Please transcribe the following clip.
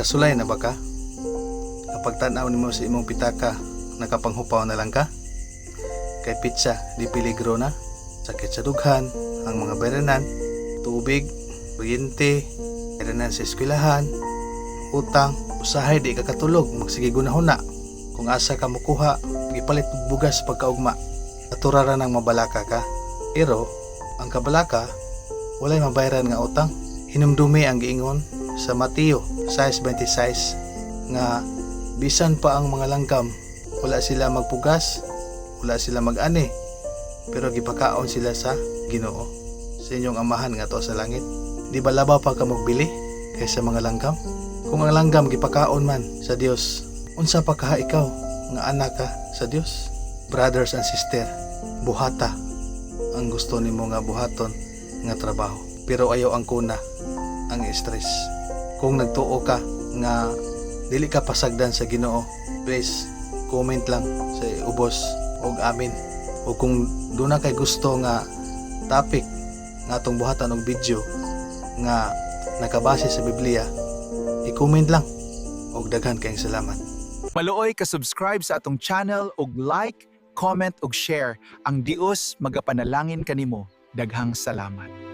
Kasulay na ba ka? Kapag tanaw nimo sa imong pitaka, nakapanghupaw na lang ka? Kay pizza, di peligro na. Sakit sa dughan, ang mga bayranan, tubig, kuryente, bayranan sa eskwelahan, utang, usahay di ka katulog, magsige gunahuna. Kung asa ka mukuha, gipalit og bugas pagkaugma. Naturara ng mabalaka ka. Pero, ang kabalaka, walay mabayaran nga utang. Hinumdumi ang giingon sa Mateo 6:26 nga bisan pa ang mga langgam, wala sila magpugas, wala sila mag-ani, pero gipakaon sila sa Ginoo, sa inyong amahan nga to sa langit. Di ba labaw pa ka magbili kaysa mga langgam? Kung ang langgam gipakaon man sa Dios, unsa pa ka ikaw nga anak ka sa Dios? Brothers and sister, buhata ang gusto nimo nga buhaton nga trabaho, pero ayaw ang kuna, ang stress. Kung nagtuo ka nga dili ka pasagdan sa Ginoo, please comment lang sa ubos og amin. O kung doon na kay gusto nga topic nga atong buhatan og video nga nakabase sa Biblia, i-comment lang. Og daghan kayong salamat. Maluoy ka subscribe sa atong channel og like, comment og share. Ang Dios magapanalangin kanimo. Daghang salamat.